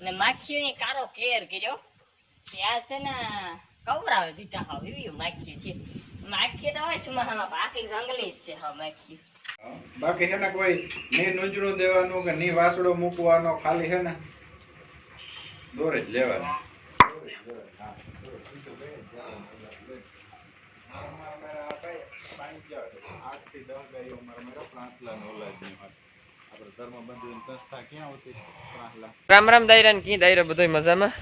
ને માખીઓ કારો કેર કર્યો ત્યાં છે ને કવરાવે દીધા હવે એવી માખી છે માખી તો હોય સુમાહામાં બાકી જંગલી જ છે હા માખી બાકી છે ને કોઈ ની નુજરું દેવાનું કે ની વાસડો મૂકવાનો ખાલી છે ને દોર જ લેવાનો રામ રામ દાયરા ને કી દાયરો બધો મજામાં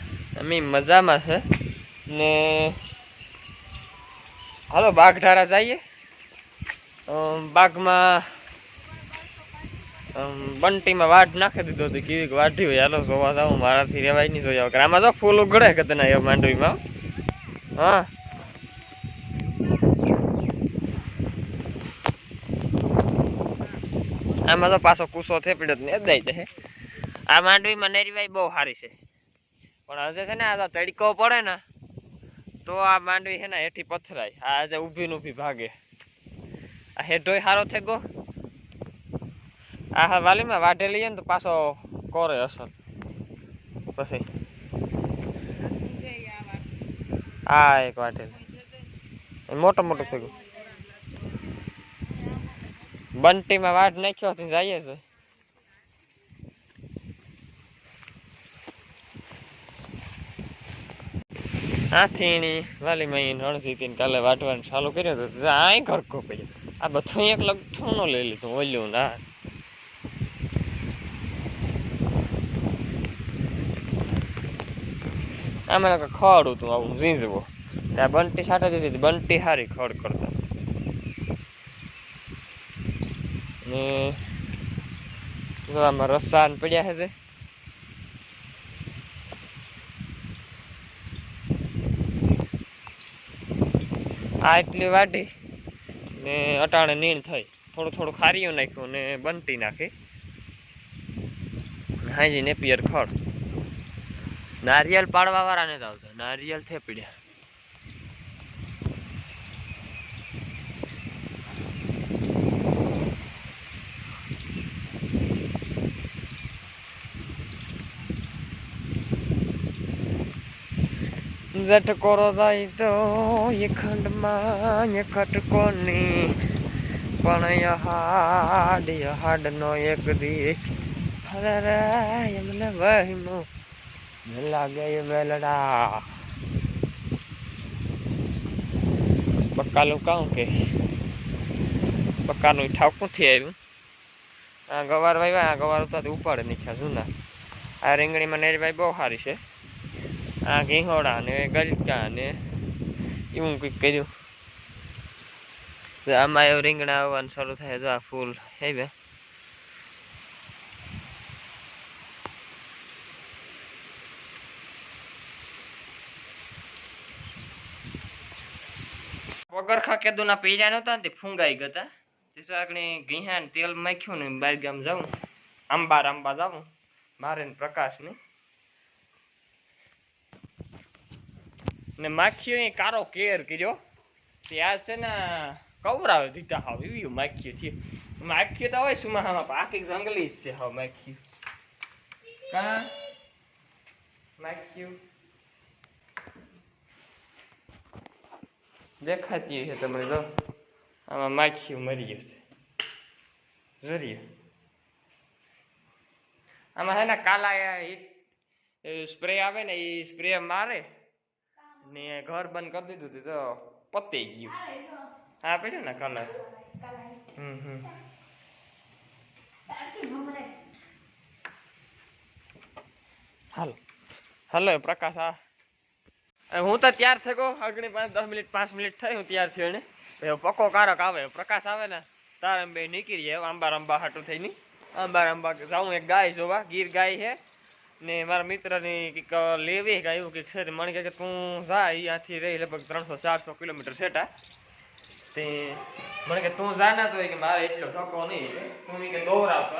અમે મજામાં છે ને હાલો બાગઢારા જઈએ બાગમાં બંટીમાં વાઢ નાખી દીધો હતો કેવી વાઢી હોય હાલો જોવા જાવ મારાથી રેવાય નહીં જોયા આમાં તો ફૂલ ઉગડે કે તને એ માંડવીમાં હા આમાં તો પાછો કૂસો થેપડ્યો ને દઈ દે આ માંડવીમાં નેરીવાઈ બહુ સારી છે પણ હજે છે ને આ તડકો પડે ને તો આ માંડવી છે ને હેઠી પથરાય આ આજે ઊભી ને ઊભી ભાગે આ હેઠોય સારો થઈ ગયો આ વાલીમાં વાઢે લઈએ ને તો પાછો કોરે અસર પછી આ એક વાઢેલ મોટો મોટો થઈ ગયો બંટીમાં વાઢ નાખ્યો જઈએ છે હાથીની વાલીમાં રણજીતીને કાલે વાટવાનું ચાલુ કર્યું હતું આ ઘરકો પડ્યો આ બધું એક લગઠું લઈ લીધું ઓલ્યું ના આમાં ખડ હતું આવું ઝીંઝવો ત્યાં બંટી સાટા દીધી બંટી સારી ખડ કરતા ને આમાં રસ્તા પડ્યા છે આ એટલી વાઢી ને અટાણે નીણ થઈ થોડું થોડું ખારીયું નાખ્યું ને બંટી નાખી હાજી નેપિયર ખડ નારિયેલ પાડવા વાળા ને જ આવતા નારિયેલ થેપડ્યા ઝટકોરો જાય તો એ ખંડમાં એ ખટકોની પણ હાડ નો એક દી હરે એમને વહીમું લાગે વેલડા બક્કાલું કહું કે બક્કાનું ઠાકું થી આવ્યું આ ગવાર વાવ્યા આ ગવાર ઉતારથી ઉપાડે નીખ્યા જૂના આ રીંગણીમાં નેરભાઈ બહુ સારી છે આ ઘીહોડા ને ગલકા ને એવું કંઈક કર્યું આમાં એવું રીંગણા આવવાનું શરૂ થાય તો આ ફૂલ આવ્યા પગરખા કેદુના પીર્યા નહોતા ને તે ફૂંગાઈ ગયા તે આગળ ઘીયા ને તેલ માખ્યું ને બાર ગામ જાઉં આંબા જાઉં મારે ને પ્રકાશ ને માખીઓ કારો કેર કર્યો ત્યાં છે ને કવરાવે દીધા હાવ એવી માખીઓ છે માખીઓ તો હોય સુમાહામાં બાકી જંગલી જ છે હાવ માખીઓ કા માખીઓ દેખાતી છે તમને જો આમાં માખીઓ મરી ગયું છે જરીએ આમાં છે ને કાલા સ્પ્રે આવે ને એ સ્પ્રે મારે ને ઘર બંધ કરી દીધું તો પતી ગયું હા પડ્યું ને કલર હાલો હાલો પ્રકાશ આ હું તો તૈયાર થઈ ગયો આગળ 10 મિનિટ 5 મિનિટ થઈ હું તૈયાર થયો ને પક્કો કારક આવે પ્રકાશ આવે ને તારે બે નીકળી જાય આંબા હાટું થઈને આંબા જાઉં એક ગાય જોવા ગીર ગાય છે ને મારા મિત્રની કંઈક લેવી કે એવું કંઈક છે મને કે તું જા અહીંયાથી રહી લગભગ 300-400 કિલોમીટર છેટા તે મને કે તું જા ના તો કે મારે એટલો ધક્કો નહીં તું કે દોવરાવતો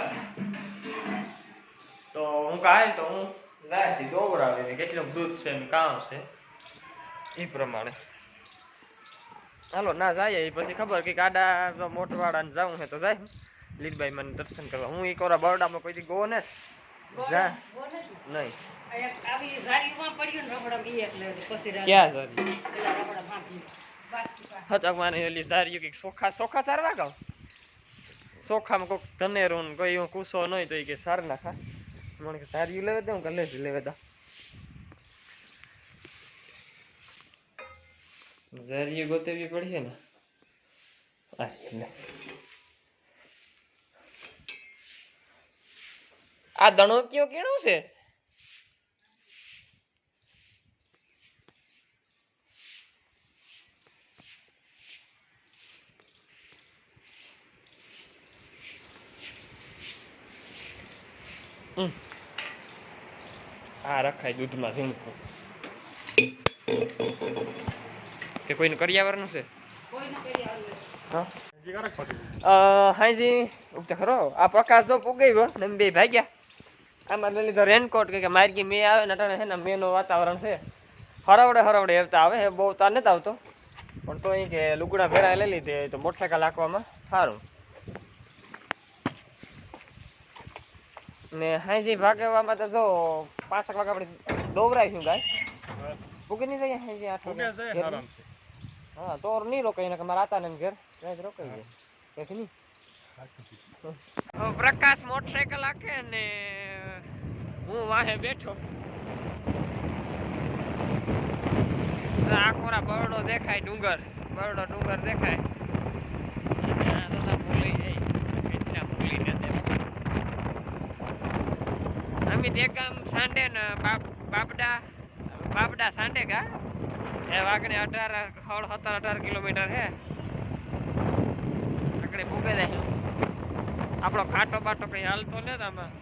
તો હું કાંઈ તો હું જાય દોવરાવે કેટલું દૂધ છે ને કામ છે એ પ્રમાણે હાલો ના જાય એ પછી ખબર કે આડા મોટવાડાને જાઉં છે તો જાય લીલબાઈ મને દર્શન કરવા હું એક વાર બરોડામાં કોઈ દી ગયો ને જા નહીં આવી ગાડીમાં પડ્યું ને રખડમ ઈ એટલે પછી ક્યાં સર પેલા રખડમ હાંકી હતક માને એલી સારી કે સોખા સારવા ગાવ સોખામાં કોક ધનેરું ને કોઈ એવું કૂસો નહીં તો એ કે સાર નાખા મને કે સારી લેવે દઉં કે લેવી લેવે દા ઝારી ગોતવી પડશે ને આ લે આ દણો કયો કેણું છે આ રખાય દૂધમાં ઝીણકું કે કોઈનું કરિયાવરનું છે હાજી ઉગતા ખરો આ પ્રકાશ જો પૂગી ગયો ને બે ભાગ્યા આમાં લઈ લીધો રેનકોટ કે માર્ગી મેં આવે ને અટાણે છે ને મેનું વાતાવરણ છે હરવડે હરવડે આવતા આવે બહુ તાર નથી આવતો પણ તો અહીં કે લુગડા ભેરા લઈ લીધી તો મોટરસાઇકલ હાંકવામાં સારું ને હાજી ભાગવામાં તો જો 5 કલાક આપણે દોવરાઈશું ગાય ભૂકી નહીં જાય હાજી 8 વાગે હા તો નહીં રોકાઈ ને મારા આતા ને ઘેર રાત રોકાઈ જાય કઈ નહીં પ્રકાશ મોટરસાઇકલ હાકે ને હું વાહે બેઠો આખોરા બરડો દેખાય ડુંગર દેખાય ભૂલી જાય કેટલા ભૂલી નથી અમે દેગામ સાંડે ને બાપડા સાંડે ગા એ વાગને 18 કિલોમીટર હે આગળ ભૂગે જાય આપણો ખાટો બાટો કઈ હાલતો ને આમાં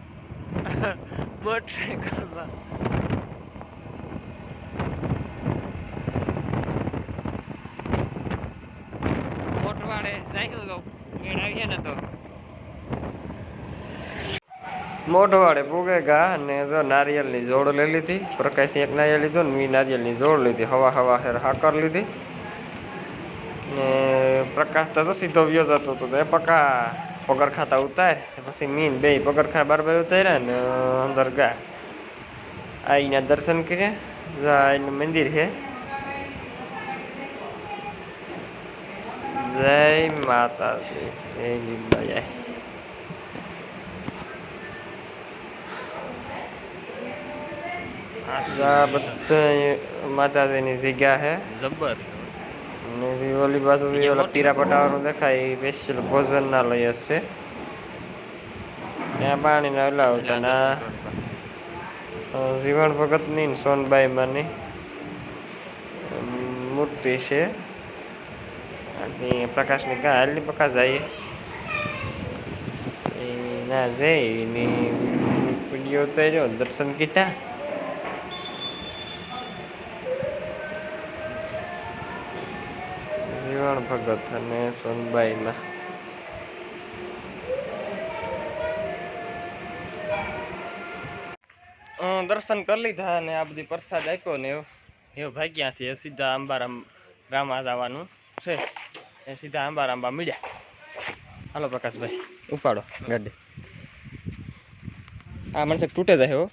મોટરસાઇકલમાં મોટવાડે સાયકલ તો મેળ આવીએ ને તો મોઢવાડે પૂગે ગા અને જો નારિયેળની જોડ લઈ લીધી પ્રકાશી એક નારિયેળ લીધો ને મી નારિયેળની જોડ લીધી હવા હેર હાકર લીધી ને પ્રકાશ તો સીધો વ્યો જતો હતો એ પકા પગરખા ઉતાર પછી મીન બે પગરખા બાર ઉતાર્યા ને અંદર ગા આઈના દર્શન કર્યા આઈનું મંદિર છે જય માતાજી જય લીલાય આ બધા માતાજીની જગ્યા છે જબર ને ઓલી બાજુ ઓલા પીરા પટાવાનું દેખાય એ સ્પેશિયલ ભોજનાલય છે ત્યાં પાણીના ઓલા આવતા ના જીવણ ભગતની સોનબાઈ માની મૂર્તિ છે પ્રકાશની કા હાલની પકા જાય ના જઈ વિડીયો ઉતાર્યો દર્શન કીધા જીવણ ભગત અને સોનબાઈમાં દર્શન કરી લીધા અને આ બધી પ્રસાદ આપ્યો ને એવો ભાગ્યાથી સીધા અંબારામ રામા જવાનું છે એ સીધા અંબારામમાં મળ્યા હાલો પ્રકાશભાઈ ઉપાડો ગાડી આ માણસ તૂટે જાય હો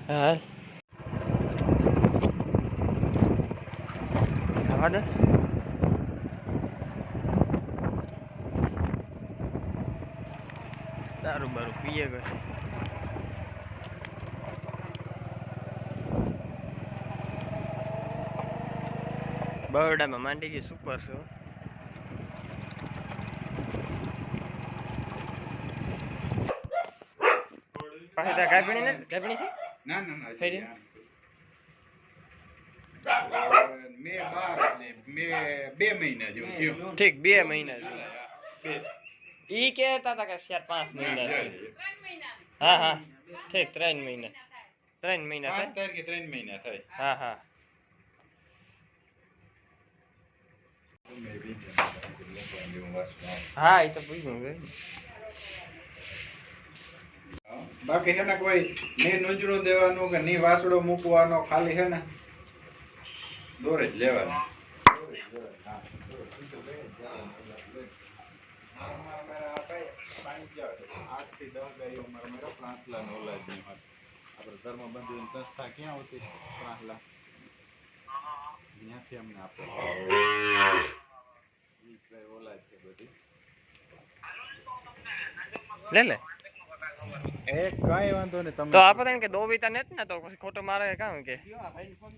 હા સવા દે દારૂ બારૂ પીએ ગયો બરોડામાં માંડવી સુપર છે પાછી ત્યાં ગાભણી ને ગાભણી છે ના થઈ રહી મે 2 મહિના જેવું થયું ઠીક 2 મહિના ઈ કહેતા હતા કે 4-5 મહિના હા હા ઠીક 3 મહિના 3 મહિના 5 તારીખે 3 મહિના થાય હા હા હા એ તો પૂછ્યું બાકી છે ને કોઈ ની નુજરું દેવાનું કે ની વાસડો મૂકવાનો ખાલી છે ને દોરે જ લેવાનો બીજા 8 થી 10 ગાયો મારા પ્રાંસલા નો ઓલાદની હોય આપણે ધર્મબંધુની સંસ્થા ક્યાં હોતી પ્રાંસલા ત્યાંથી અમને આપે ઈ ગાય ઓલાદ છે બધી લે લે એ કાંઈ વાંધો નહીં તો તમે આપણે કે દો વિતા નથી ને તો પછી ખોટો મારે કામ કે કયો આ ભાઈ ફોન